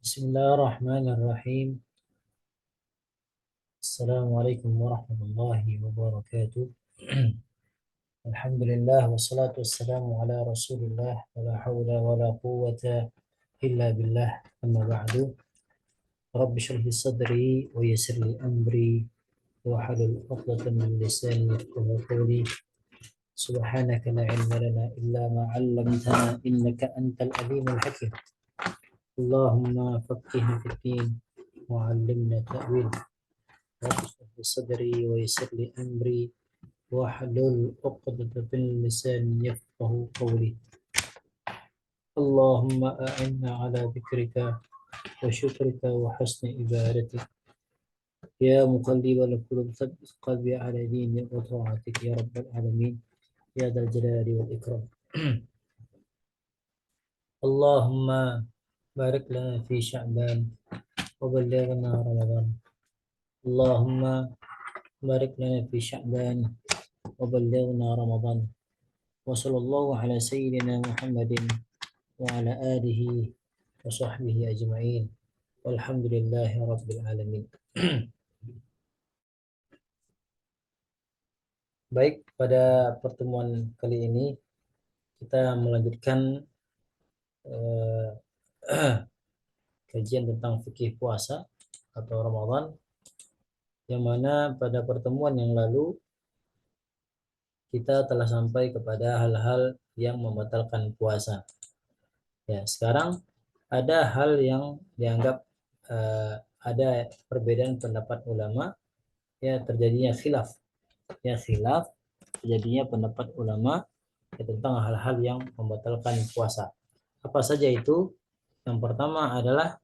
Bismillahirrahmanirrahim. Assalamualaikum warahmatullahi wabarakatuh. Alhamdulillah wassalatu wassalamu ala Rasulillah wa la haula wa la quwwata illa billah. Amma ba'du. Rabbi shrah li sadri wa yassir li amri wa halul 'uqdatam min lisani yafqahu qawli. Subhanaka la ilma lana illa ma 'allamtana innaka antal alimul hakim. Allahumma faqqihna fid din wa 'allimna ta'wil. رب اشرح لي صدري ويسر لي أمري واحلل عقدة من لساني يفقه قولي. اللهم أعنا على ذكرك وشكرك وحسن عبادتك يا مقلب القلوب ثبت قلبي على دينك وطاعتك يا رب العالمين يا ذا الجلال والإكرام. اللهم بارك لنا في شعبان وبلغنا رمضان. اللهم بارك لنا في شعبان وبلغنا رمضان. وصلى الله على سيدنا محمد وعلى آله وصحبه أجمعين والحمد لله رب العالمين. Baik, pada pertemuan kali ini kita melanjutkan eh, kajian tentang fikih puasa atau Ramadan, yang mana pada pertemuan yang lalu kita telah sampai kepada hal-hal yang membatalkan puasa. Ya, sekarang ada hal yang dianggap ada perbedaan pendapat ulama, ya terjadinya khilaf terjadinya pendapat ulama ya, tentang hal-hal yang membatalkan puasa. Apa saja itu? Yang pertama adalah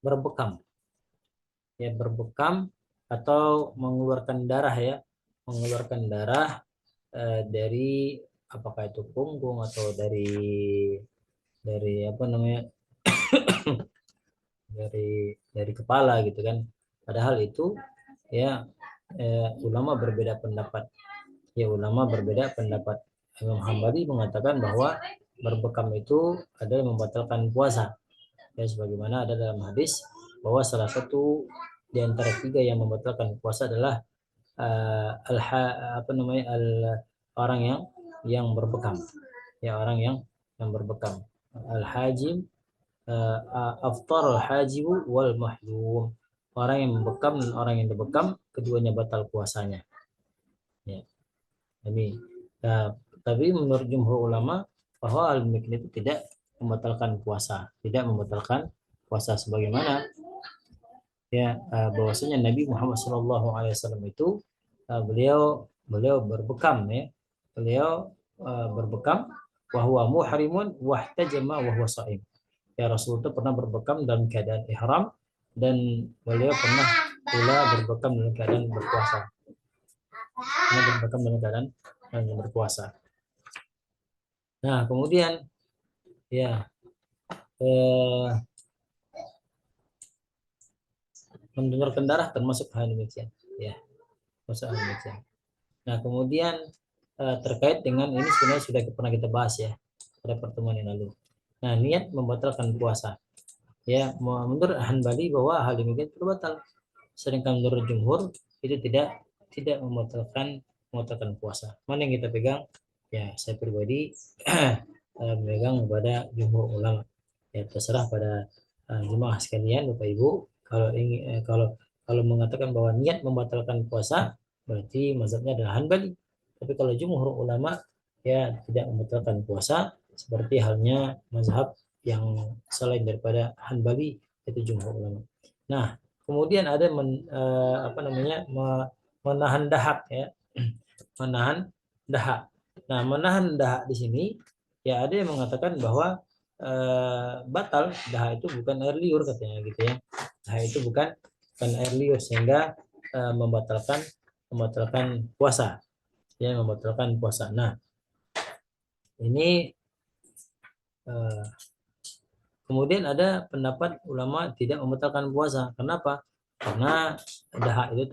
berbekam, ya berbekam atau mengeluarkan darah, ya mengeluarkan darah dari apakah itu punggung atau dari apa namanya dari kepala gitu kan. Padahal itu ya ulama berbeda pendapat. Ya ulama berbeda pendapat. Imam Hambali mengatakan bahwa berbekam itu adalah membatalkan puasa. Ya sebagaimana ada dalam hadis bahwa salah satu di antara tiga yang membatalkan puasa adalah orang yang berbekam. Ya orang yang berbekam. Al-hajim aftar al-hajibu wal mahdum. Orang yang membekam dan orang yang dibekam keduanya batal puasanya. Ya. Ini. Nah, tapi menurut jumhur ulama bahwa al-mikn itu tidak membatalkan puasa, tidak membatalkan puasa sebagaimana ya bahwasanya Nabi Muhammad SAW itu beliau berbekam, ya beliau berbekam wahwa muhrimun wahtajama wahwa shaim. Ya Rasul itu pernah berbekam dalam keadaan ihram dan beliau pernah pula berbekam dalam keadaan berpuasa. Pernah berbekam dalam keadaan berpuasa. Nah, kemudian ya mendonorkan darah termasuk hal demikian, ya termasuk hal demikian. Nah, kemudian terkait dengan ini sebenarnya sudah pernah kita bahas ya pada pertemuan yang lalu. Nah, niat membatalkan puasa. Ya, menurut Hanbali bahwa hal demikian itu batal. Sedangkan menurut jumhur itu tidak membatalkan puasa. Mana yang kita pegang? Ya, saya pribadi memegang kepada jumhur ulama. Ya, terserah pada jemaah sekalian, Bapak Ibu. Kalau ingin kalau mengatakan bahwa niat membatalkan puasa, berarti mazhabnya adalah Hanbali. Tapi kalau jumhur ulama ya tidak membatalkan puasa, seperti halnya mazhab yang selain daripada Hanbali, itu jumhur ulama. Nah, kemudian ada menahan dahak, ya menahan dahak. Nah, menahan dahak di sini ya ada yang mengatakan bahwa batal dahak itu bukan air liur katanya gitu ya. Dahak itu bukan air liur sehingga membatalkan puasa, ya membatalkan puasa. Nah, ini kemudian ada pendapat ulama tidak membatalkan puasa. Kenapa? Karena dahak itu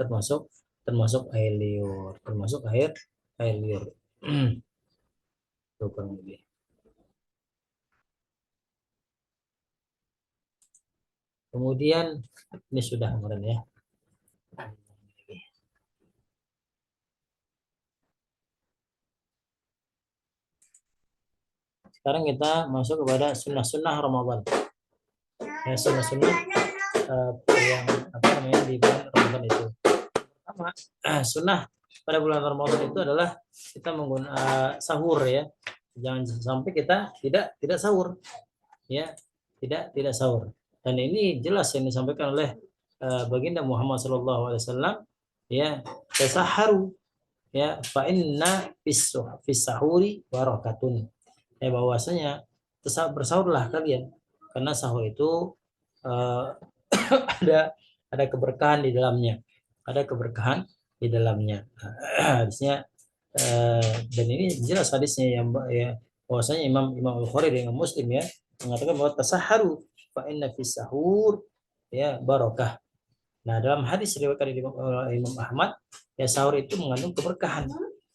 termasuk air liur, termasuk air liur. Itu kurang lebih. Kemudian ini sudah kemarin ya. Sekarang kita masuk kepada sunnah-sunnah Ramadan. Ya, sunnah-sunnah yang apa namanya di bulan Ramadan itu. Pertama, sunnah pada bulan Ramadan itu adalah kita menggunakan sahur ya. Jangan sampai kita tidak sahur ya, tidak sahur. Dan ini jelas yang disampaikan oleh baginda Muhammad SAW ya, tasaharu ya, fa inna fis sahuri barakatun. Ya, bahwasanya bersahurlah kalian karena sahur itu ada keberkahan di dalamnya, ada keberkahan di dalamnya. Hadisnya dan ini jelas hadisnya yang ya, bahwasanya Imam Bukhari dan Imam Muslim ya mengatakan bahwa tasaharu fa inna fis sahur ya barokah. Nah, dalam hadis riwayat dari Imam Ahmad, ya sahur itu mengandung keberkahan.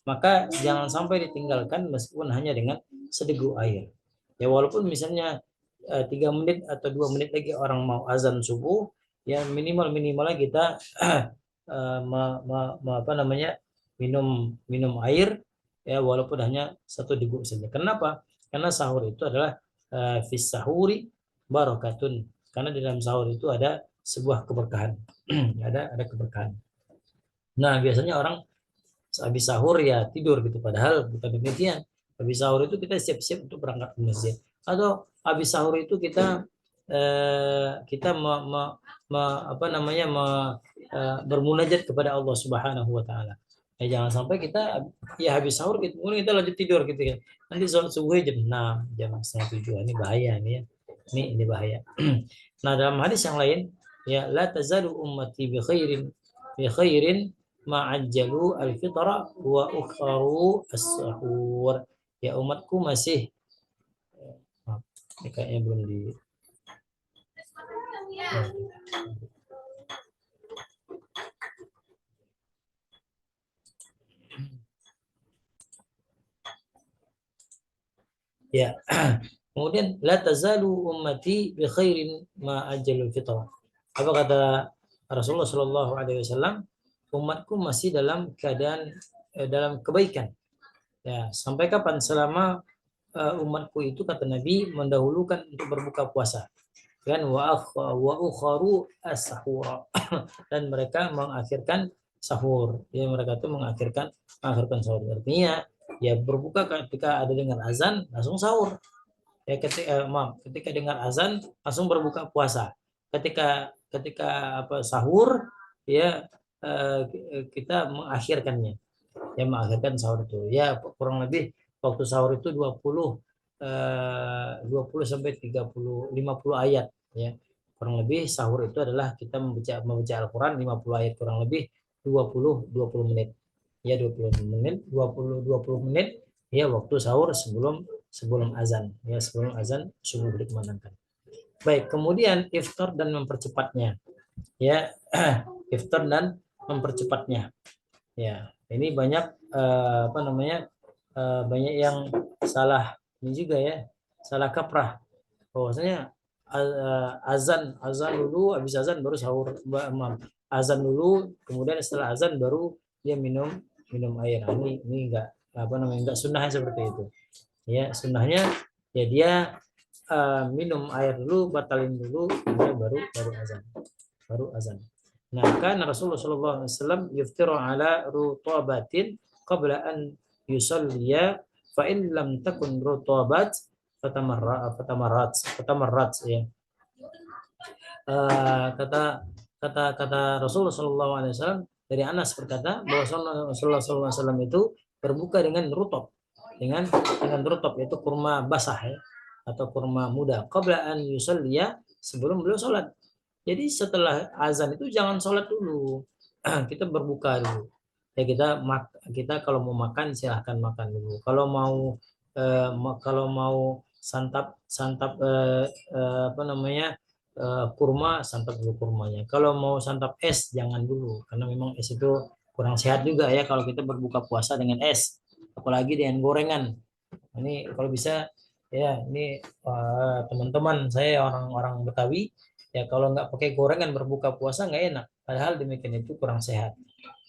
Maka jangan sampai ditinggalkan meskipun hanya dengan sedegu air. Ya walaupun misalnya 3 menit atau 2 menit lagi orang mau azan subuh, ya minimalnya kita apa namanya minum air ya walaupun hanya 1 deguk saja. Kenapa? Karena sahur itu adalah fis sahuri barakatun. Karena di dalam sahur itu ada sebuah keberkahan. ada keberkahan. Nah, biasanya orang habis sahur ya tidur gitu, padahal bukan demikian. Habis sahur itu kita siap-siap untuk berangkat ke masjid, atau habis sahur itu kita kita apa namanya bermunajat kepada Allah Subhanahu wa taala. Ya, jangan sampai kita ya habis sahur kemudian kita lanjut tidur gitu ya. Nanti sholat subuh jam 6, jam setengah 7. Ini bahaya nih ya. Ini bahaya. Nah, dalam hadis yang lain ya la tazalu ummati bi khairin ma'ajjalu al-fitra wa ukharu as-sahur. Ya umatku masih ini kayaknya belum di ya. Kemudian la tazalu ummati bi khairin ma ajjalul fitra. Apa kata Rasulullah Shallallahu alaihi wasallam? Umatku masih dalam keadaan dalam kebaikan. Ya, sampai kapan? Selama umatku itu kata Nabi mendahulukan untuk berbuka puasa. Kan wa ukharu as-sahura. Dan mereka mengakhirkan sahur. Ya, mereka itu mengakhirkan sahur. Artinya ya berbuka ketika ada dengar azan langsung sahur. Ya ketika dengar azan langsung berbuka puasa. Ketika apa sahur ya kita mengakhirkannya. Ya mengakhirkan sahur itu. Ya kurang lebih waktu sahur itu 20 sampai 30 50 ayat ya. Kurang lebih sahur itu adalah kita membaca Al-Qur'an 50 ayat, kurang lebih 20 menit. Ya 20 menit ya waktu sahur sebelum azan ya, sebelum azan subuh dikumandangkan. Baik, kemudian iftar dan mempercepatnya ya. Iftar dan mempercepatnya ya, ini banyak apa namanya banyak yang salah ini juga ya, salah kaprah bahwasanya azan dulu, habis azan baru sahur, azan dulu kemudian setelah azan baru dia minum air. Ini enggak apa namanya, enggak sunnahnya seperti itu ya. Sunnahnya ya dia minum air dulu, batalin dulu, kemudian baru azan. Nah, kan Rasulullah SAW yuftiru ala rutabatin qabla an yusalliya, fa in lam takun rutabat fatamarrat ya. Kata Rasulullah SAW, dari Anas berkata bahwa Rasulullah SAW itu berbuka dengan rutab, dengan rutab, yaitu kurma basah ya, atau kurma muda, qabla an yusalliya, sebelum beliau sholat. Jadi setelah azan itu jangan sholat dulu, kita berbuka dulu. Ya kita kalau mau makan silahkan makan dulu. Kalau mau santap apa namanya kurma, santap dulu kurmanya. Kalau mau santap es jangan dulu, karena memang es itu kurang sehat juga ya kalau kita berbuka puasa dengan es, apalagi dengan gorengan. Ini kalau bisa ya, ini teman-teman saya orang-orang Betawi Ya kalau nggak pakai gorengan berbuka puasa nggak enak. Padahal demikian itu kurang sehat.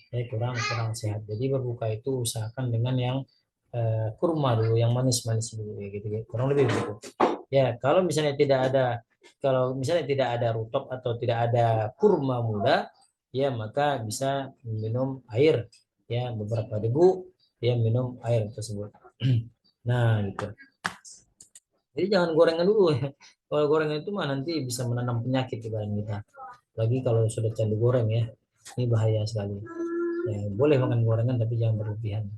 Ya kurang kurang sehat. Jadi berbuka itu usahakan dengan yang kurma dulu, yang manis-manis dulu ya gitu ya. Kurang lebih begitu. Ya kalau misalnya tidak ada, kalau misalnya tidak ada rutop atau tidak ada kurma muda, ya maka bisa minum air, ya beberapa debu, ya minum air tersebut. Nah gitu. Jadi jangan gorengan dulu ya. Kalau gorengan itu mah nanti bisa menanam penyakit di badan kita. Lagi kalau sudah candu goreng ya, ini bahaya sekali. Ya, boleh makan gorengan tapi jangan berlebihan.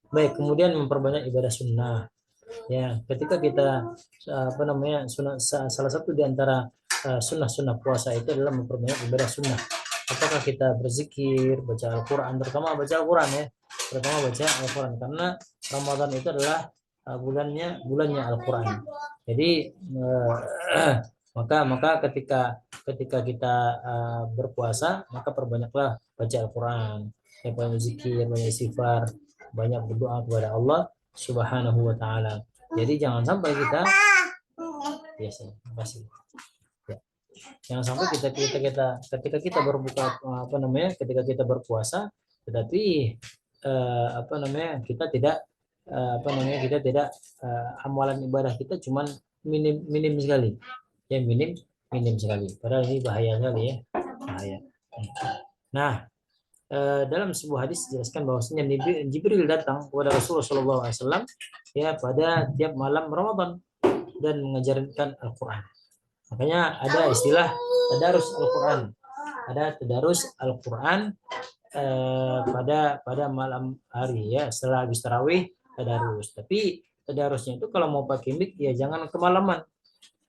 Baik, kemudian memperbanyak ibadah sunnah. Ya, ketika kita apa namanya salah satu di antara sunnah-sunnah puasa itu adalah memperbanyak ibadah sunnah. Apakah kita berzikir, baca Al-Quran, terutama baca Al-Quran ya, terutama baca Al-Quran karena Ramadan itu adalah bulannya Al-Quran. Jadi maka maka ketika kita berpuasa maka perbanyaklah baca Al-Quran, ya, banyak zikir, banyak istighfar, banyak berdoa kepada Allah Subhanahu wa taala. Jadi jangan sampai kita biasa, makasih. Ya. Jangan sampai ketika kita berbuka apa namanya? Ketika kita berpuasa tetapi apa namanya? Kita tidak apa namanya? Kita tidak amalan ibadah kita cuman minim minim sekali. Ya minim minim sekali. Padahal ini bahaya sekali ya. Bahaya. Nah, dalam sebuah hadis dijelaskan bahwasanya Jibril datang kepada Rasulullah SAW ya pada tiap malam Ramadan dan mengajarkan Al-Quran. Makanya ada istilah tadarus Al-Quran. Ada tadarus Al-Quran pada malam hari ya setelah habis tarawih tadarus. Tapi tadarusnya itu kalau mau pakai mic ya jangan kemalaman.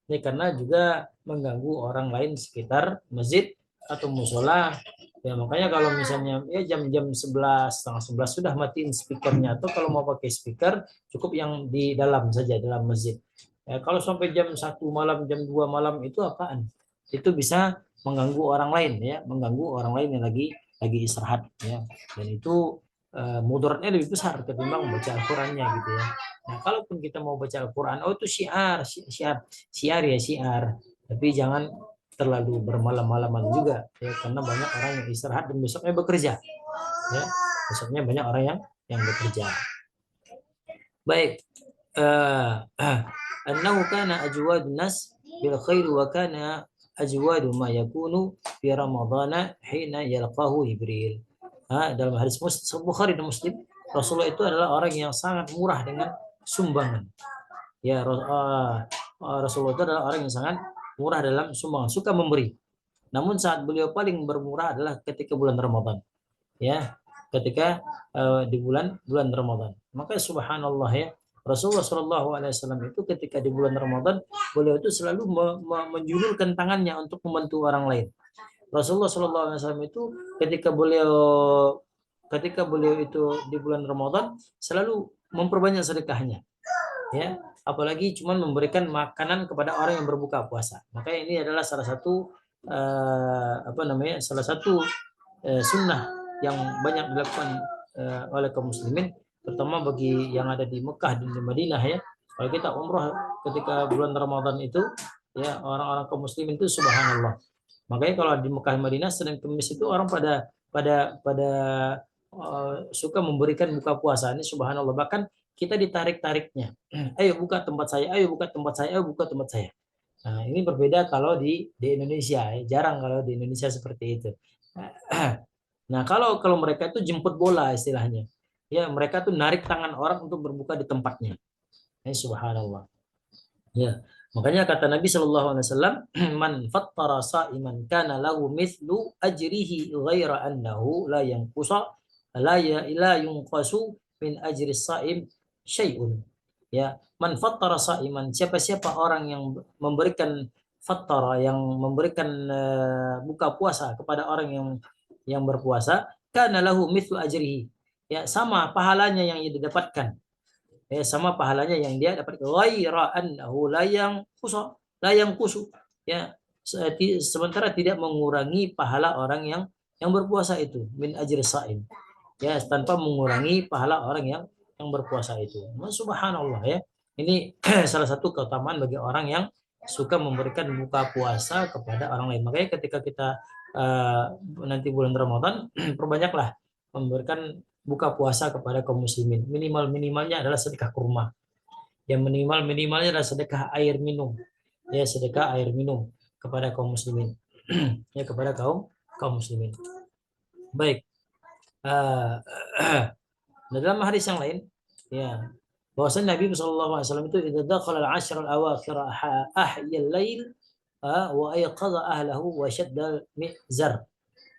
Ini karena juga mengganggu orang lain sekitar masjid atau musola. Ya makanya kalau misalnya ya jam-jam 11, setengah 11 sudah matiin speakernya, atau kalau mau pakai speaker cukup yang di dalam saja, dalam masjid. Ya, kalau sampai jam 1 malam, jam 2 malam itu apaan? Itu bisa mengganggu orang lain ya, mengganggu orang lain yang lagi istirahat ya. Dan itu mudaratnya lebih besar ketimbang baca Al-Qur'annya gitu ya. Nah, kalaupun kita mau baca Al-Qur'an, oh itu syiar ya syiar. Tapi jangan terlalu bermalam-malaman juga ya karena banyak orang yang istirahat dan besoknya bekerja ya besoknya banyak orang yang bekerja. Baik, annahu kana ajwadun nas bil khair wa kana ajwadu ma yakunu fi ramadhana hina yalqahu Jibril. Dalam hadis Bukhari dan Muslim, Rasulullah itu adalah orang yang sangat murah dengan sumbangan. Ya, Rasulullah itu adalah orang yang sangat murah dalam sumbangan, suka memberi. Namun saat beliau paling bermurah adalah ketika bulan Ramadan. Ya, ketika di bulan Ramadan. Maka subhanallah ya, Rasulullah Shallallahu Alaihi Wasallam itu ketika di bulan Ramadan, beliau itu selalu menjulurkan tangannya untuk membantu orang lain. Rasulullah Shallallahu Alaihi Wasallam itu ketika beliau itu di bulan Ramadan selalu memperbanyak sedekahnya, ya. Apalagi cuma memberikan makanan kepada orang yang berbuka puasa. Maka ini adalah salah satu apa namanya? Salah satu sunnah yang banyak dilakukan oleh kaum muslimin, terutama bagi yang ada di Mekah dan di Madinah ya. Kalau kita umroh ketika bulan Ramadan itu, ya orang-orang kaum muslimin itu subhanallah. Makanya kalau di Mekah dan Madinah Senin Kamis itu orang pada suka memberikan buka puasa ini subhanallah. Bahkan kita ditarik-tariknya. Ayo buka tempat saya, ayo buka tempat saya, ayo buka tempat saya. Nah, ini berbeda kalau di Indonesia, ya. Jarang kalau di Indonesia seperti itu. Nah, kalau mereka itu jemput bola istilahnya. Ya, mereka tuh narik tangan orang untuk berbuka di tempatnya. Subhanallah. Ya. Makanya kata Nabi Shallallahu Alaihi Wasallam, man fattara sa'iman kana lahu mithlu ajrihi ghaira annahu la yanqusa la yunqasu min ajri sa'im syai'un. Ya, man fattara sa'iman, siapa-siapa orang yang memberikan fattara, yang memberikan buka puasa kepada orang yang berpuasa, kana lahu mithlu ajrihi. Ya, sama pahalanya yang dia dapatkan. Sama pahalanya yang dia dapat ghaira annahu la yanqusu ya sementara tidak mengurangi pahala orang yang berpuasa itu min ajri saim ya tanpa mengurangi pahala orang yang berpuasa itu. Subhanallah ya. Ini salah satu keutamaan bagi orang yang suka memberikan buka puasa kepada orang lain. Makanya ketika kita nanti bulan Ramadan, perbanyaklah memberikan buka puasa kepada kaum muslimin. Minimalnya adalah sedekah kurma. Yang minimalnya adalah sedekah air minum. Ya, sedekah air minum kepada kaum muslimin. Ya, kepada kaum muslimin. Baik. Dalam hadis yang lain, ya, bahwasanya Nabi SAW itu idza dakhala al-'ashr al-awakhir ahya al-lail wa ayqadha ahlahu wa shadda al-mizar.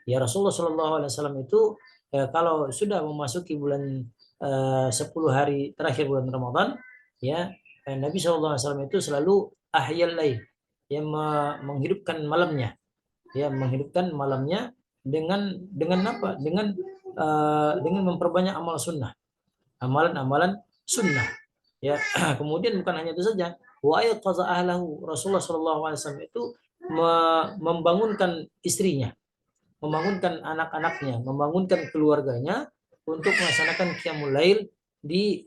Ya, Rasulullah SAW itu kalau sudah memasuki bulan 10 hari terakhir bulan Ramadan, ya, Nabi SAW itu selalu ahyal lail, yang menghidupkan malamnya, ya, menghidupkan malamnya dengan apa? Dengan memperbanyak amal sunnah, amalan-amalan sunnah. Ya, kemudian bukan hanya itu saja, wa ayqadha ahlahu. Rasulullah SAW itu membangunkan istrinya, membangunkan anak-anaknya, membangunkan keluarganya untuk melaksanakan qiyamul lail di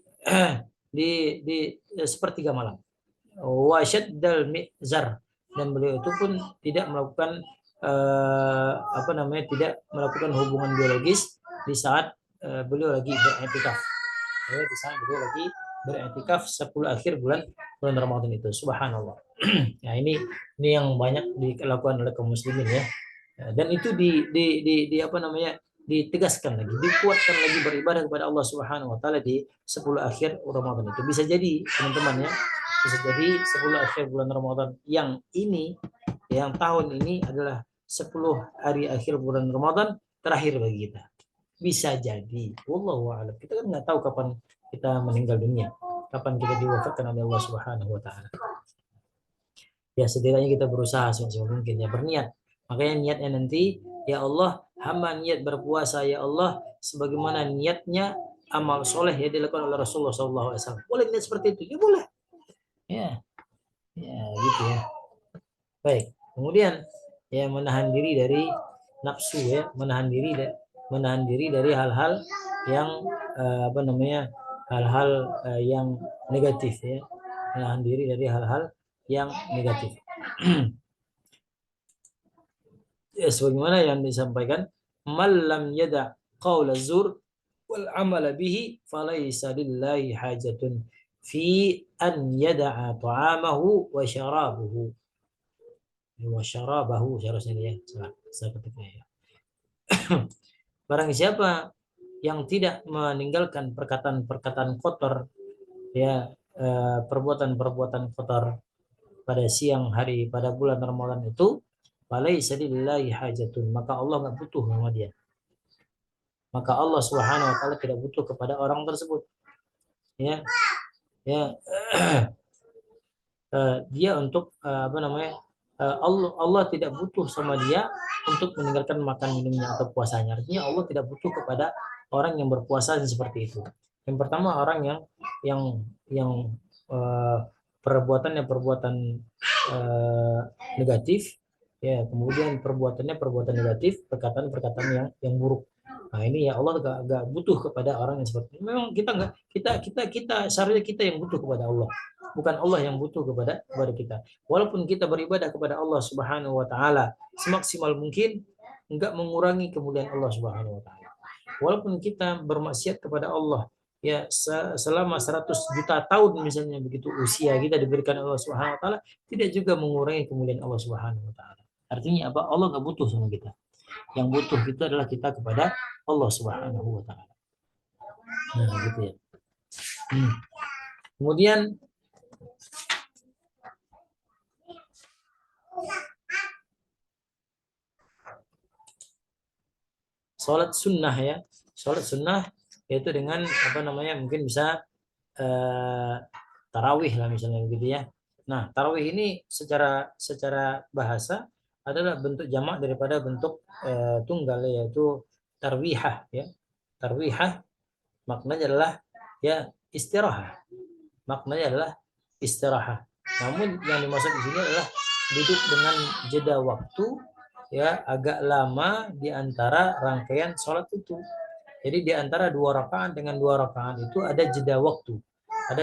di sepertiga malam. Wa syaddal mizar, dan beliau itu pun tidak melakukan tidak melakukan hubungan biologis di saat beliau lagi beriktikaf. Di saat beliau lagi beriktikaf 10 akhir bulan Ramadan itu. Subhanallah. Nah, ini yang banyak dilakukan oleh kaum muslimin, ya. Dan itu ditegaskan lagi, dikuatkan lagi beribadah kepada Allah Subhanahu wa taala di 10 akhir Ramadan itu. Bisa jadi, teman-teman, ya, bisa jadi 10 akhir bulan Ramadan yang tahun ini adalah 10 hari akhir bulan Ramadan terakhir bagi kita. Bisa jadi. Wallahu a'lam. Kita kan nggak tahu kapan kita meninggal dunia, kapan kita diwafatkan oleh Allah Subhanahu wa taala. Ya, setidaknya kita berusaha semaksimal mungkin, ya, berniat. Makanya niatnya nanti, ya Allah, hamba niat berpuasa, ya Allah, sebagaimana niatnya amal soleh yang dilakukan oleh Rasulullah SAW. Boleh niat seperti itu? Ya boleh. Ya, gitu, ya. Baik. Kemudian, ya, menahan diri dari nafsu, ya, menahan diri dari hal-hal yang hal-hal yang negatif, ya, menahan diri dari hal-hal yang negatif. Ya, sebagaimana yang disampaikan, malam yada qaul az-zur wal amala bihi falaysa lillahi hajatun fi an yada'a ta'amahu wa syarabuhu. Seharusnya, ya, saya ketiknya, ya. Barang siapa yang tidak meninggalkan perkataan-perkataan kotor, ya, perbuatan-perbuatan kotor pada siang hari pada bulan Ramadan itu, falaisa lillahi hajatun, maka Allah nggak butuh sama dia. Maka Allah Subhanahu wa taala tidak butuh kepada orang tersebut. Ya. Dia untuk Allah tidak butuh sama dia untuk meninggalkan makan minumnya atau puasanya. Artinya Allah tidak butuh kepada orang yang berpuasa seperti itu. Yang pertama, orang yang perbuatan negatif, ya, kemudian perbuatan negatif, perkataan yang buruk. Nah, ini, ya, Allah gak butuh kepada orang yang seperti ini. Memang kita seharusnya kita yang butuh kepada Allah, bukan Allah yang butuh kepada kita. Walaupun kita beribadah kepada Allah Subhanahu wa taala semaksimal mungkin, enggak mengurangi kemuliaan Allah Subhanahu wa taala. Walaupun kita bermaksiat kepada Allah, ya, selama 100 juta tahun misalnya, begitu usia kita diberikan Allah Subhanahu wa taala, tidak juga mengurangi kemuliaan Allah Subhanahu wa taala. Artinya apa? Allah enggak butuh sama kita. Yang butuh kita adalah kita kepada Allah Subhanahu wa taala. Nah, gitu, ya. Kemudian sholat sunnah, ya. Sholat sunnah yaitu dengan mungkin bisa tarawih lah misalnya, begitu, ya. Nah, tarawih ini secara bahasa adalah bentuk jamak daripada bentuk tunggal, yaitu tarwihah, ya. Tarwihah maknanya adalah, ya, istirahat. Maknanya adalah istirahat. Namun yang dimaksud di sini adalah duduk dengan jeda waktu, ya, agak lama di antara rangkaian sholat itu. Jadi di antara 2 rakaat dengan 2 rakaat itu ada jeda waktu, ada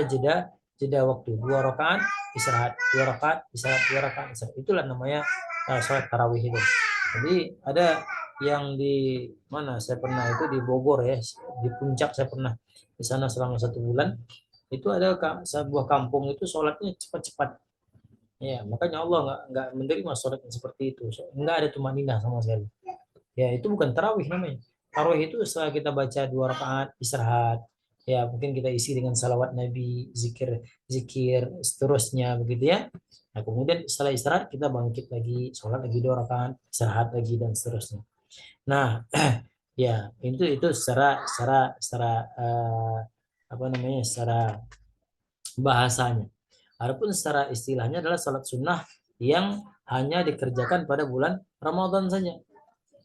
jeda waktu 2 rakaat istirahat, 2 rakaat istirahat, 2 rakaat istirahat. Itulah namanya sholat tarawih itu. Jadi ada yang di mana saya pernah itu di Bogor ya, di puncak saya pernah di sana selama 1 bulan. Itu ada sebuah kampung itu sholatnya cepat-cepat. Ya, makanya Allah nggak menerima sholat yang seperti itu. Nggak ada tumanina sama sekali. Ya, itu bukan tarawih namanya. Tarawih itu setelah kita baca 2 rakaat istirahat. Ya, mungkin kita isi dengan salawat Nabi, zikir, zikir, seterusnya begitu ya. Nah, kemudian setelah istirahat kita bangkit lagi, sholat lagi 2 rakaat, istirahat lagi dan seterusnya. Nah, ya itu secara apa namanya secara bahasanya. Adapun secara istilahnya adalah salat sunnah yang hanya dikerjakan pada bulan Ramadan saja.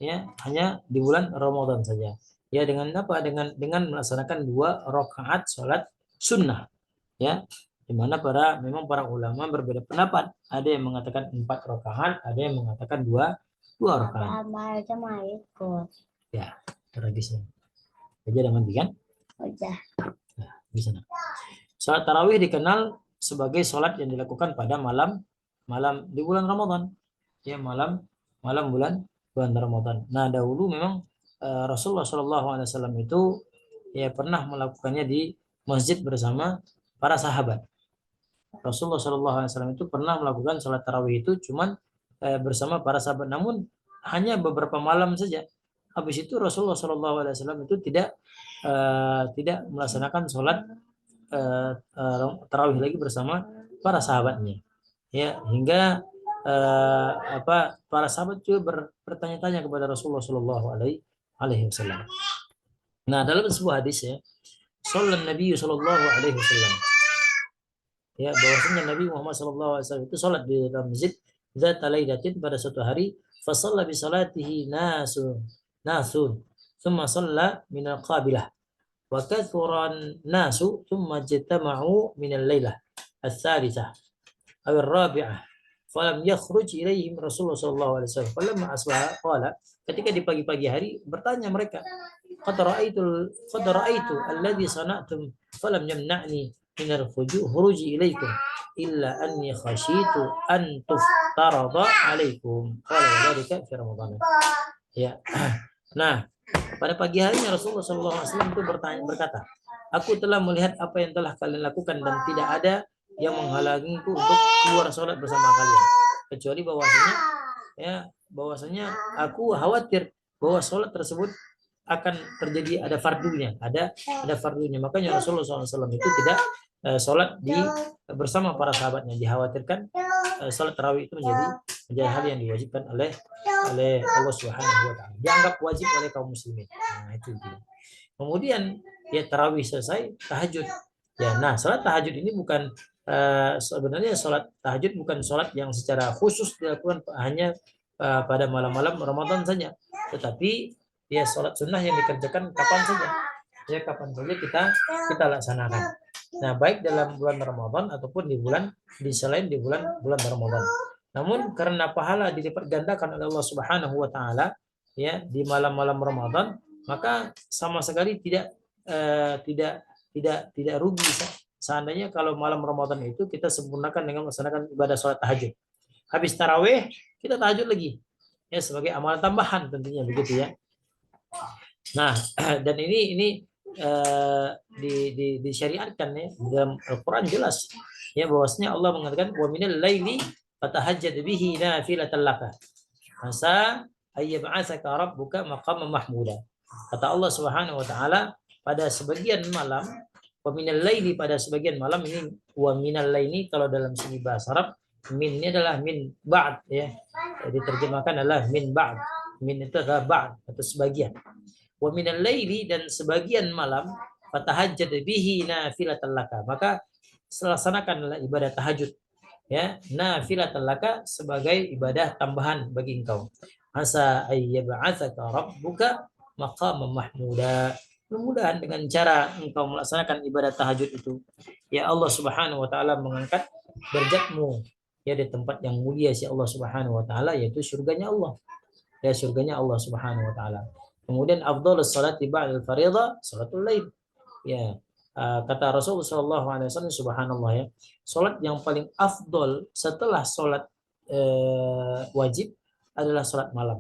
Ya, hanya di bulan Ramadan saja. Ya, dengan apa? Dengan melaksanakan 2 rakaat salat sunnah. Ya, di mana memang para ulama berbeda pendapat. Ada yang mengatakan 4 rakaat, ada yang mengatakan dua rakaat. Ya, tradisinya. Jadi ada mandi kan? Udah. Nah, di sana. Salat tarawih dikenal sebagai salat yang dilakukan pada malam di bulan Ramadan. Ya, malam bulan Ramadan. Nah, dahulu memang Rasulullah SAW itu ya pernah melakukannya di masjid bersama para sahabat. Rasulullah SAW itu pernah melakukan salat tarawih itu cuman bersama para sahabat, namun hanya beberapa malam saja. Habis itu Rasulullah SAW itu tidak melaksanakan salat tarawih lagi bersama para sahabatnya. Ya, hingga para sahabat juga bertanya-tanya kepada Rasulullah SAW. Nah, dalam sebuah hadis ya, Sallallahu Nabi SAW, ya, bahwasanya Nabi Muhammad SAW itu salat di dalam masjid zata lailatin pada suatu hari, fa shalla bi salatihi nasun thumma shalla min al-qabilah wa kathuran nasu thumma jatama'u min al-lailah al-thalithah aw al-rabi'ah falam yakhruj ilaihim Rasulullah SAW. Falamma asbaha qala, ketika di pagi-pagi hari bertanya mereka, qad ra'aitu alladhi sana'tum falam yamna'ni min al-khuruji ilaikum illa anni khashitu an tuftarada alaikum. Qala dzalika fi Ramadan. Ya. Nah, pada pagi harinya Rasulullah SAW itu berkata, aku telah melihat apa yang telah kalian lakukan dan tidak ada yang menghalangiku untuk keluar sholat bersama kalian, kecuali bahwasanya aku khawatir bahwa sholat tersebut akan terjadi ada fardunya, makanya Rasulullah SAW itu tidak sholat bersama para sahabatnya, dikhawatirkan sholat tarawih itu menjadi hal yang diwajibkan oleh Allah Subhanahu wa taala, dianggap wajib oleh kaum muslimin. Nah, itu dia. Kemudian ya tarawih selesai, tahajud. Ya, nah, salat tahajud ini bukan sebenarnya salat tahajud bukan salat yang secara khusus dilakukan hanya pada malam-malam Ramadan saja, tetapi ya salat sunnah yang dikerjakan kapan saja. Ya, kapan saja kita laksanakan. Nah, baik dalam bulan Ramadan ataupun selain di bulan Ramadan. Namun karena pahala dilipat gandakan oleh Allah Subhanahu wa taala ya di malam-malam Ramadan, maka sama sekali tidak rugi seandainya kalau malam Ramadan itu kita sempurnakan dengan melaksanakan ibadah sholat tahajud. Habis tarawih kita tahajud lagi ya, sebagai amalan tambahan tentunya begitu ya. Nah, dan ini disyariatkan ya dalam Al-Qur'an, jelas ya bahwasanya Allah mengatakan wa minal laili fatahajjad bihi nafilatan laka asa ayyab'atsaka rabbuka maqaman mahmuda. Kata Allah Subhanahu wa taala, pada sebagian malam, wa minal laili, pada sebagian malam, ini wa minal laili kalau dalam segi bahasa Arab, min ini adalah min ba'd ya. Diterjemahkan adalah min ba'd. Min itu adalah ba'd atau sebagian. Wa minal laili, dan sebagian malam, fatahajjad bihi nafilatan laka, maka laksanakanlah ibadah tahajud ya, nafilatan laka, sebagai ibadah tambahan bagi engkau. Asa ayyab'atsaka rabbuka maqaman mahmuda. Mudah-mudahan dengan cara engkau melaksanakan ibadah tahajud itu, ya Allah Subhanahu wa taala mengangkat derajatmu ya di tempat yang mulia si Allah Subhanahu wa taala, yaitu surganya Allah. Ya, surganya Allah Subhanahu wa taala. Kemudian afdhalus salati ba'dal fardhah salatul lail. Ya, Kata Rasulullah SAW, subhanallah ya, sholat yang paling afdol setelah sholat wajib adalah sholat malam.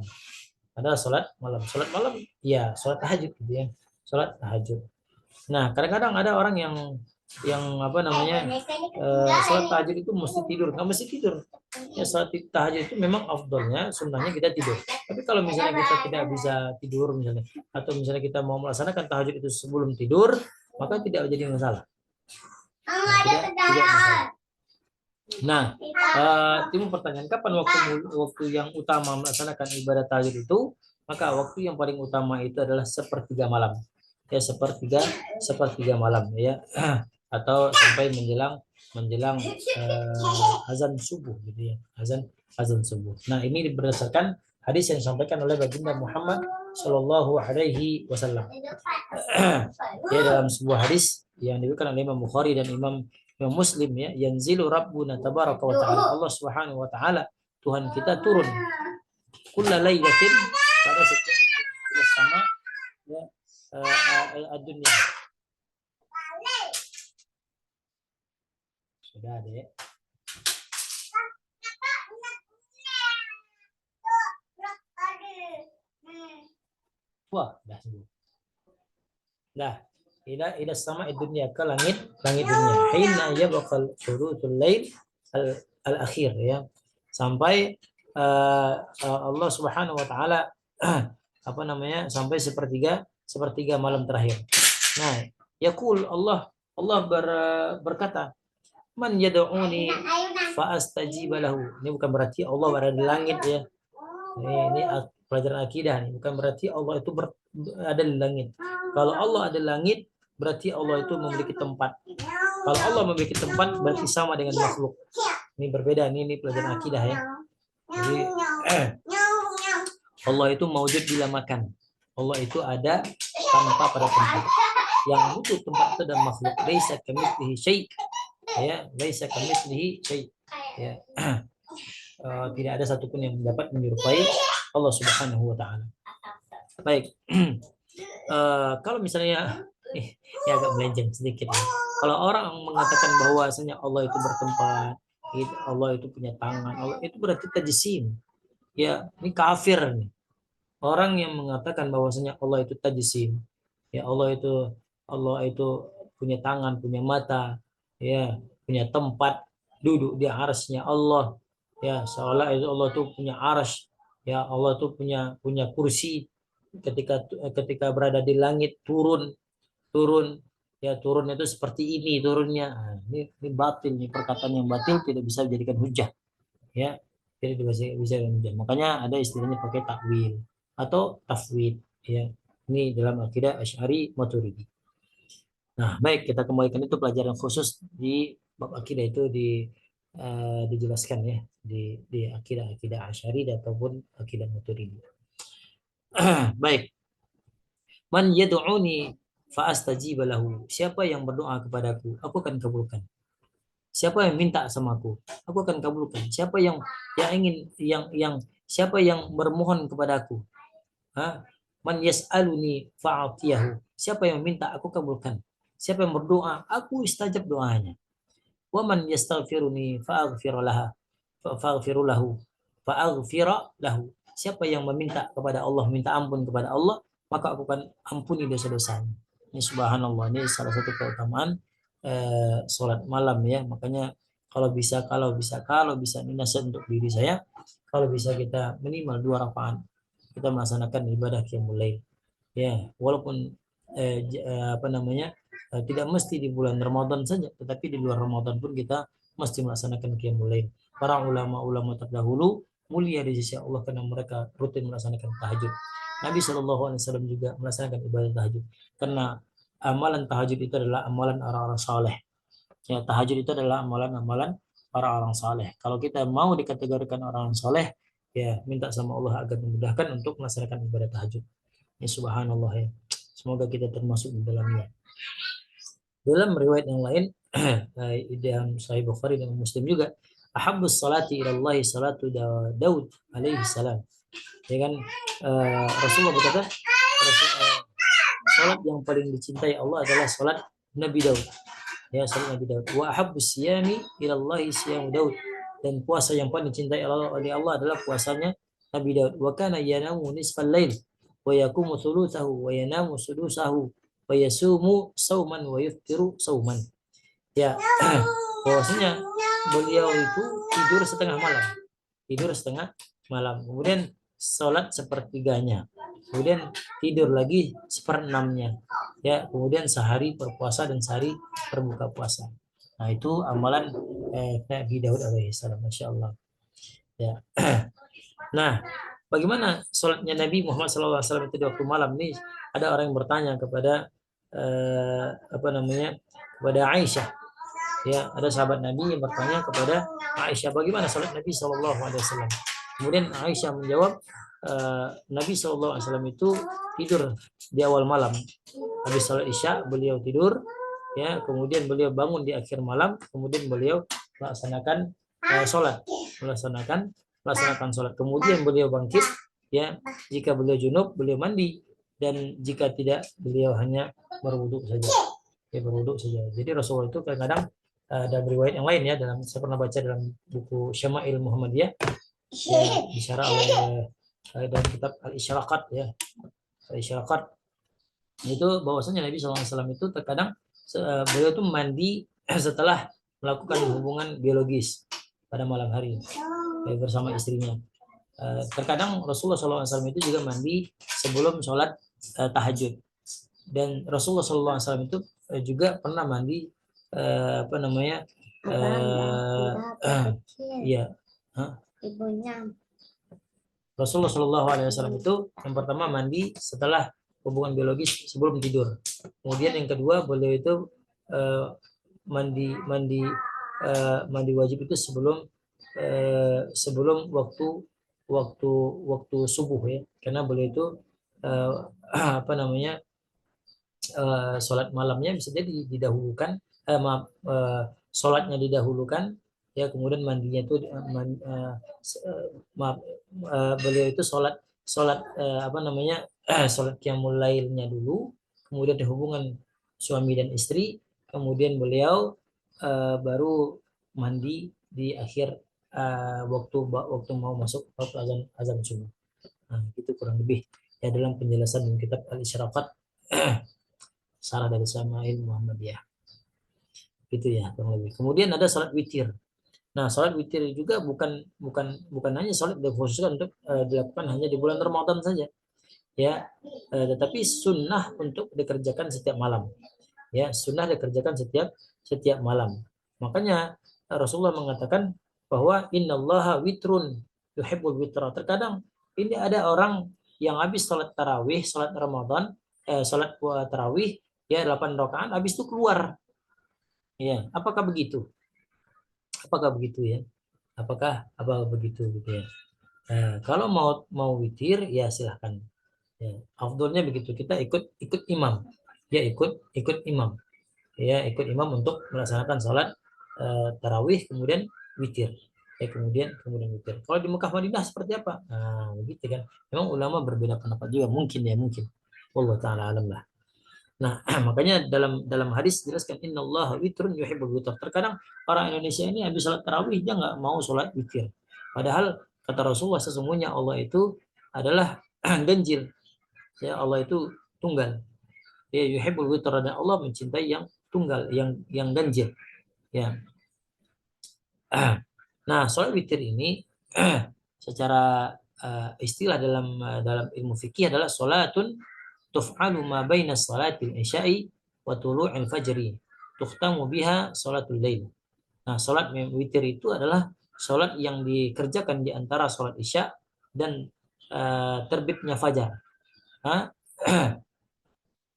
Adalah sholat malam. Sholat malam, ya sholat tahajud gitu ya. Sholat tahajud. Nah, kadang-kadang ada orang yang apa namanya sholat tahajud itu mesti tidur, nggak mesti tidur. Ya sholat tahajud itu memang afdolnya, sunnahnya kita tidur. Tapi kalau misalnya kita tidak bisa tidur misalnya, atau misalnya kita mau melaksanakan tahajud itu sebelum tidur, maka tidak jadi masalah. Tidak masalah. Nah, timbul pertanyaan, kapan waktu yang utama melaksanakan ibadah tahajud itu? Maka waktu yang paling utama itu adalah sepertiga malam. Ya, sepertiga malam ya. Atau sampai menjelang azan subuh gitu ya. Azan subuh. Nah, ini berdasarkan hadis yang disampaikan oleh baginda Muhammad Shallallahu alaihi wasallam. Ya, dalam sebuah hadis yang diberikan oleh Imam Bukhari dan Imam Muslim ya, yanzilu rabbuna tabaraka wa ta'ala, Allah Subhanahu wa taala Tuhan kita turun kullalailatin pada setiap malam sama ya dunia. Sudah ada ya. Wah, dah sembuh. Dah. Ila sama dunia ke langit dunia. Hina yabqal syurutul lail al-akhir ya. Sampai Allah Subhanahu wa taala apa namanya? Sampai sepertiga malam terakhir. Nah, yaqul Allah berkata, "Man yad'uni fa astajib lahu." Ini bukan berarti Allah berada di langit ya. Ini pelajaran akidah nih, bukan berarti Allah itu ada di langit. Kalau Allah ada di langit, berarti Allah itu memiliki tempat. Kalau Allah memiliki tempat, berarti sama dengan makhluk. Ini berbeda, ini pelajaran akidah ya. Jadi Allah itu maujud bila makan. Allah itu ada tanpa pada tempat. Yang butuh tempat itu adalah makhluk. Laisa kamitslihi syai'. Ya, laisa kamitslihi syai'. Ya. Tidak ada satupun yang dapat menyerupai Allah Subhanahu wa taala. Baik. Kalau misalnya ya agak melenceng sedikit ya. Kalau orang mengatakan bahwasanya Allah itu bertempat, Allah itu punya tangan, Allah itu berarti tajsim. Ya, ini kafir nih. Orang yang mengatakan bahwasanya Allah itu tajsim, ya Allah itu punya tangan, punya mata, ya, punya tempat duduk di arsy-nya Allah. Ya, seolah itu Allah itu punya arsy, ya Allah itu punya kursi ketika berada di langit turun ya turun itu seperti ini turunnya. Nah, ini batil, ini perkataan yang batil, tidak bisa dijadikan hujah ya, tidak bisa dijadikan hujah. Makanya ada istilahnya pakai takwil atau tafwid ya, ini dalam akidah Asy'ari Maturidi. Nah, baik, kita kembalikan itu pelajaran khusus di bab akidah itu dijelaskan ya di akidah Asy'ari ataupun akidah Maturidi. Baik. Man yad'uni fa astajib lahu. Siapa yang berdoa kepadaku, aku akan kabulkan. Siapa yang minta sama aku akan kabulkan. Siapa yang ingin siapa yang bermohon kepadaku, man yas'aluni fa'atiyahu. Siapa yang minta aku kabulkan. Siapa yang berdoa, aku istajab doanya. Wa man yastaghfiruni fa'aghfir lahu. Siapa yang meminta kepada Allah, minta ampun kepada Allah, maka aku akan ampuni dosa-dosanya. Ini subhanallah, ini salah satu keutamaan sholat malam ya. Makanya kalau bisa ini nasihat untuk diri saya, kalau bisa kita minimal 2 rakaat kita melaksanakan ibadah qiyamul lail ya, walaupun tidak mesti di bulan Ramadan saja, tetapi di luar Ramadan pun kita mesti melaksanakan qiyamul lail. Para ulama terdahulu mulia di sisi Allah karena mereka rutin melaksanakan tahajud. Nabi SAW juga melaksanakan ibadah tahajud karena amalan tahajud itu adalah amalan orang-orang saleh. Ya, tahajud itu adalah amalan-amalan para orang saleh. Kalau kita mau dikategorikan orang saleh, ya minta sama Allah agar memudahkan untuk melaksanakan ibadah tahajud. Ya subhanallah ya. Semoga kita termasuk di dalamnya. Dalam riwayat yang lain dalam Sahih Bukhari dan Muslim juga, ahabbus salati ila Allah salatu Daud alaihi salam. Ya kan, Rasulullah berkata salat yang paling dicintai Allah adalah salat Nabi Daud. Ya, salat Nabi Daud. Wa ahabbus siyami ila Allah siyamu Daud. Dan puasa yang paling dicintai oleh Allah adalah puasanya Nabi Daud. Wa kana yanamu nisfal lail wa yaqumu thulutsahu wa yanamu sudusahu wa yasumu sauman wa yuftiru sauman. Ya, bahwasanya beliau itu tidur setengah malam. Tidur setengah malam. Kemudian sholat sepertiganya. Kemudian tidur lagi seperenamnya. Ya, kemudian sehari berpuasa dan sehari berbuka puasa. Nah, itu amalan Nabi Daud alaihissalam, masya Allah. Ya. Nah, bagaimana sholatnya Nabi Muhammad SAW itu di waktu malam? Nih, ada orang yang bertanya kepada kepada Aisyah. Ya, ada sahabat Nabi yang bertanya kepada Aisyah, bagaimana sholat Nabi SAW? Kemudian Aisyah menjawab, Nabi SAW itu tidur di awal malam. Habis sholat Isya beliau tidur, ya, kemudian beliau bangun di akhir malam, kemudian beliau melaksanakan melaksanakan sholat. Kemudian beliau bangkit, ya, jika beliau junub beliau mandi, dan jika tidak beliau hanya berwuduk saja. Ya, berwuduk saja. Jadi Rasulullah itu kadang-kadang dalam riwayat yang lain, ya, saya pernah baca dalam buku Syama'il Muhammadiyah, ya, disyarah oleh dalam kitab Al-Isyraqat, ya, Al-Isyraqat, itu bahwasanya Nabi SAW itu terkadang beliau itu mandi setelah melakukan hubungan biologis pada malam hari bersama istrinya. Terkadang Rasulullah SAW itu juga mandi sebelum sholat tahajud, dan Rasulullah SAW itu juga pernah mandi ya, ibunya. Rasulullah SAW itu yang pertama mandi setelah hubungan biologis sebelum tidur. Kemudian yang kedua beliau itu mandi wajib itu sebelum waktu subuh, ya, karena beliau itu sholat malamnya bisa jadi didahulukan, sholatnya didahulukan, ya, kemudian mandinya itu beliau itu sholat sholat qiyamul lailnya dulu, kemudian ada hubungan suami dan istri, kemudian beliau baru mandi di akhir waktu mau masuk waktu azan subuh. Nah, itu kurang lebih, ya, dalam penjelasan kitab Al-Isyraqat Sarah dari Syama'il Muhammadiyah. Gitu, ya, kurang lebih. Kemudian ada salat witir. Nah, salat witir juga bukan hanya salat dikhususkan untuk dilakukan hanya di bulan Ramadan saja, ya, tetapi sunnah untuk dikerjakan setiap malam, ya, sunnah dikerjakan setiap malam. Makanya Rasulullah mengatakan bahwa innallaha witrun yuhibbul witra. Terkadang ini ada orang yang habis salat tarawih, salat Ramadan, salat tarawih, ya, 8 rakaat, habis itu keluar. Ya, apakah begitu? Apakah begitu, ya? Apakah begitu, gitu, ya? Kalau mau witir, ya silahkan. Ya, afdolnya begitu, kita ikut imam, ya, ikut imam, ya, ikut imam untuk melaksanakan sholat tarawih, kemudian witir, ya, kemudian witir. Kalau di Mekah Madinah seperti apa? Nah, begitu kan. Memang ulama berbeda pendapat juga, mungkin, ya, mungkin. Wallahu taala alam lah. Nah, makanya dalam hadis jelaskan innallaha witrun yuhibbul witr. Terkadang orang Indonesia ini habis sholat tarawih dia nggak mau sholat witir. Padahal kata Rasulullah sesungguhnya Allah itu adalah ganjil. Ya, Allah itu tunggal. Ya, yuhibbul witr, dan Allah mencintai yang tunggal, yang ganjil. Ya. Nah, sholat witir ini secara istilah dalam ilmu fikih adalah sholatun tuf'alu ma baina salatil isya'i wa tulu'il fajri tukhtamu biha salatul lail. Nah, salat witir itu adalah salat yang dikerjakan di antara salat isya dan terbitnya fajar.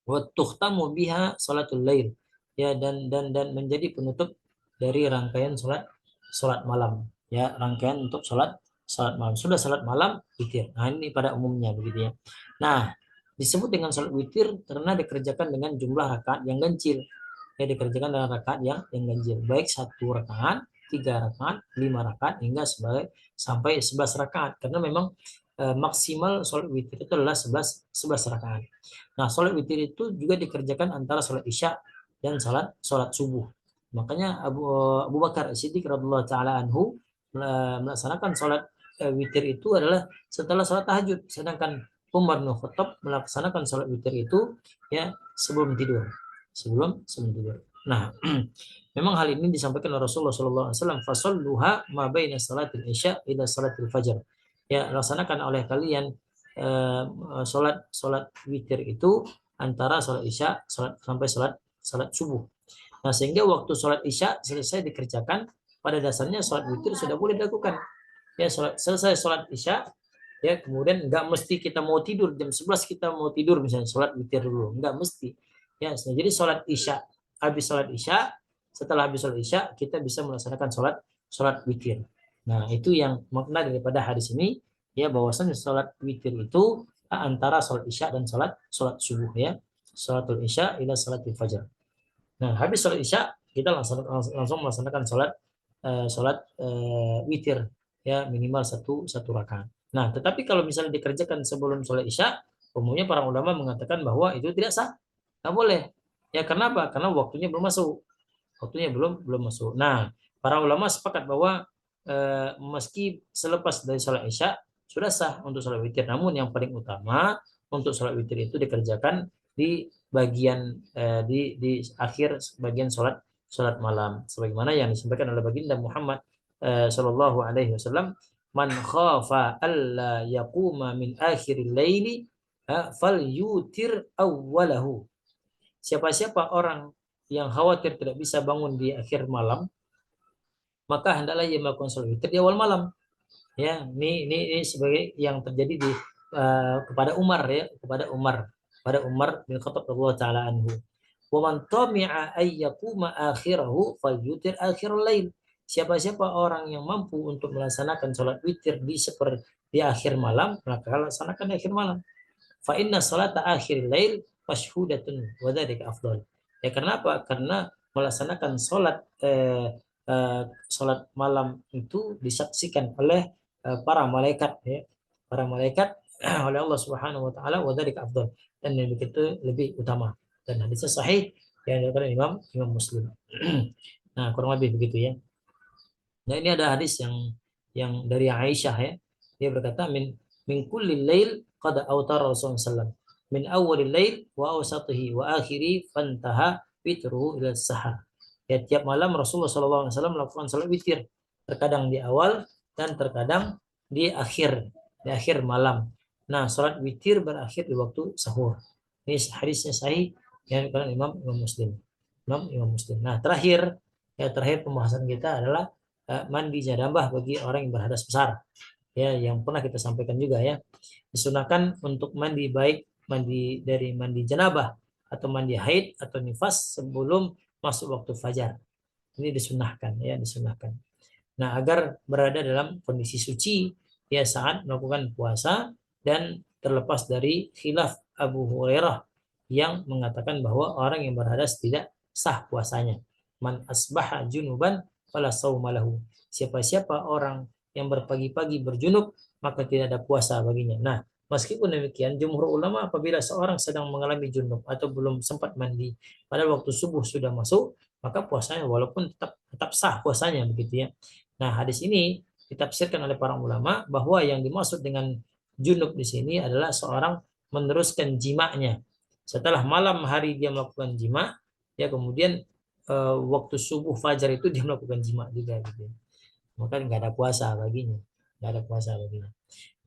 Wa tukhtamu biha salatul lail. Ya, dan menjadi penutup dari rangkaian salat malam. Ya, rangkaian untuk salat malam. Sudah salat malam witir. Nah, ini pada umumnya begitu, ya. Nah, disebut dengan salat witir karena dikerjakan dengan jumlah rakaat yang ganjil. Ya, dikerjakan dengan rakaat yang ganjil. Baik 1 rakaat, 3 rakaat, 5 rakaat, hingga sampai 11 rakaat. Karena memang maksimal salat witir itu adalah 11 rakaat. Nah, salat witir itu juga dikerjakan antara salat isya dan salat subuh. Makanya Abu Bakar Siddiq radhiyallahu taala anhu melaksanakan salat witir itu adalah setelah salat tahajud, sedangkan Umar bin Khattab melaksanakan salat witir itu ya sebelum tidur. Sebelum tidur. Nah, memang hal ini disampaikan oleh Rasulullah sallallahu alaihi wasallam, fasalluha ma baina salatil isya ila salatil fajar. Ya, laksanakan oleh kalian salat witir itu antara salat isya sampai salat subuh. Nah, sehingga waktu salat isya selesai dikerjakan, pada dasarnya salat witir sudah boleh dilakukan. Ya, selesai salat isya, ya kemudian nggak mesti kita mau tidur jam 11 kita mau tidur misalnya salat witir dulu, nggak mesti. Ya, jadi salat isya, habis salat isya, setelah habis salat isya kita bisa melaksanakan salat witir. Nah, itu yang makna daripada hadis ini, ya bahwasanya salat witir itu antara salat isya dan salat subuh, ya. Salatul isya ila salatul fajar. Nah, habis sholat isya kita langsung melaksanakan sholat witir, ya minimal satu rakaat. Nah, tetapi kalau misalnya dikerjakan sebelum sholat isya, umumnya para ulama mengatakan bahwa itu tidak sah, nggak boleh. Ya kenapa? Karena waktunya belum masuk, belum masuk. Nah, para ulama sepakat bahwa meski selepas dari sholat isya sudah sah untuk sholat witir, namun yang paling utama untuk sholat witir itu dikerjakan di bagian di akhir bagian sholat malam, sebagaimana yang disampaikan oleh baginda Muhammad Shallallahu Alaihi Wasallam, man khafa alla yaquma min akhiril laili fal yutir awwalahu. Siapa-siapa orang yang khawatir tidak bisa bangun di akhir malam, maka hendaklah ia melakukan sholat witir di awal malam. Ya, ini sebagai yang terjadi di kepada Umar, ya, kepada Umar bin Khattab radhiyallahu taala anhu. Wa man tami'a ay yaquma akhirahu falyutir akhirul lail. Siapa-siapa orang yang mampu untuk melaksanakan sholat witir di akhir malam, maka laksanakan di akhir malam. Fa inna salata akhiril lail mashhudatun wa dzalika afdal. Ya, kenapa? Karena melaksanakan sholat malam itu disaksikan oleh para malaikat, ya. Para malaikat oleh Allah Subhanahu wa taala, wa dzalika afdal, dan yang begitu lebih utama, dan hadisnya sahih yang diriwayatkan Imam Muslim. Nah, kurang lebih begitu, ya. Nah, ini ada hadis yang dari Aisyah, ya. Dia berkata min kulli lail qad awtara Rasulullah sallallahu min awwalil lail wa awsatihi wa akhiri fantaha witruhu ila sahar. Ya, tiap malam Rasulullah sallallahu alaihi wasallam melakukan salat witir, terkadang di awal dan terkadang di akhir malam. Nah, salat witir berakhir di waktu sahur. Ini hadisnya sahih yang dikatakan Imam Muslim. Imam Muslim. Nah, terakhir pembahasan kita adalah mandi janabah bagi orang yang berhadas besar. Ya, yang pernah kita sampaikan juga, ya. Disunahkan untuk mandi, baik mandi dari mandi janabah atau mandi haid atau nifas sebelum masuk waktu fajar. Ini disunahkan, ya, disunahkan. Nah, agar berada dalam kondisi suci ya saat melakukan puasa, dan terlepas dari khilaf Abu Hurairah yang mengatakan bahwa orang yang berhadas tidak sah puasanya. Man asbaha junuban fala shauma lahu. Siapa-siapa orang yang berpagi-pagi berjunub, maka tidak ada puasa baginya. Nah, meskipun demikian, jumhur ulama apabila seorang sedang mengalami junub atau belum sempat mandi pada waktu subuh sudah masuk, maka puasanya walaupun tetap sah puasanya, begitu, ya. Nah, hadis ini ditafsirkan oleh para ulama bahwa yang dimaksud dengan junub di sini adalah seorang meneruskan jima'nya. Setelah malam hari dia melakukan jima', ya kemudian waktu subuh fajar itu dia melakukan jima' juga, gitu. Maka nggak ada puasa baginya, nggak ada puasa baginya.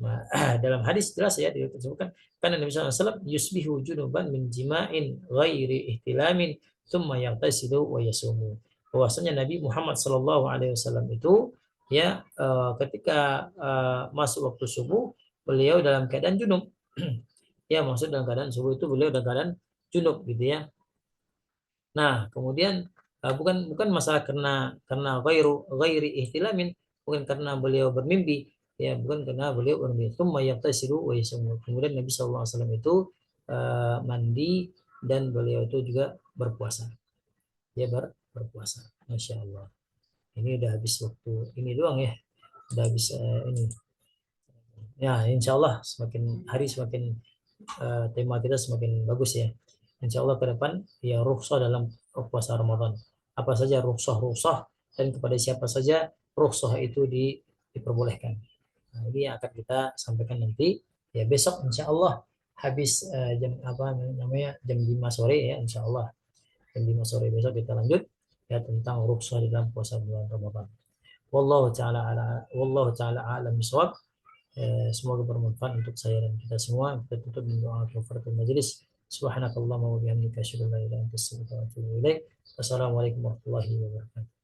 Nah, dalam hadis jelas, ya, disebutkan karena Nabi SAW yusbihu junuban min jima'in ghairi ihtilamin thumma yaghtasilu wa yasumu. Bahwasanya Nabi Muhammad SAW itu, ya, ketika masuk waktu subuh beliau dalam keadaan junub. Ya, maksud dalam keadaan subuh itu beliau dalam keadaan junub, gitu, ya. Nah, kemudian bukan masalah karena ghairi ihtilamin, bukan karena beliau bermimpi, ya, bukan karena beliau bermimpi. Kemudian Nabi SAW itu mandi, dan beliau itu juga berpuasa. Ya, berpuasa. Masya Allah. Ini udah habis waktu ini doang, ya. Udah habis ini. Ya, insya Allah semakin hari semakin tema kita semakin bagus, ya. Insya Allah ke depan, ya, rukhsah dalam puasa Ramadan. Apa saja rukhsah-rukhsah dan kepada siapa saja rukhsah itu diperbolehkan. Nah, ini yang akan kita sampaikan nanti ya besok insya Allah habis jam apa namanya jam 5 sore ya insya Allah jam 5 sore besok kita lanjut ya tentang rukhsah di dalam puasa bulan Ramadan. Wallahu taala alam bisawab. Semoga bermanfaat untuk saya dan kita semua. Kita tutup dengan doa kafaratul majelis. Subhanakallahumma wa bihamdika asyhadu an la ilaha illa anta astaghfiruka wa atubu ilaik. Wassalamualaikum warahmatullahi wabarakatuh.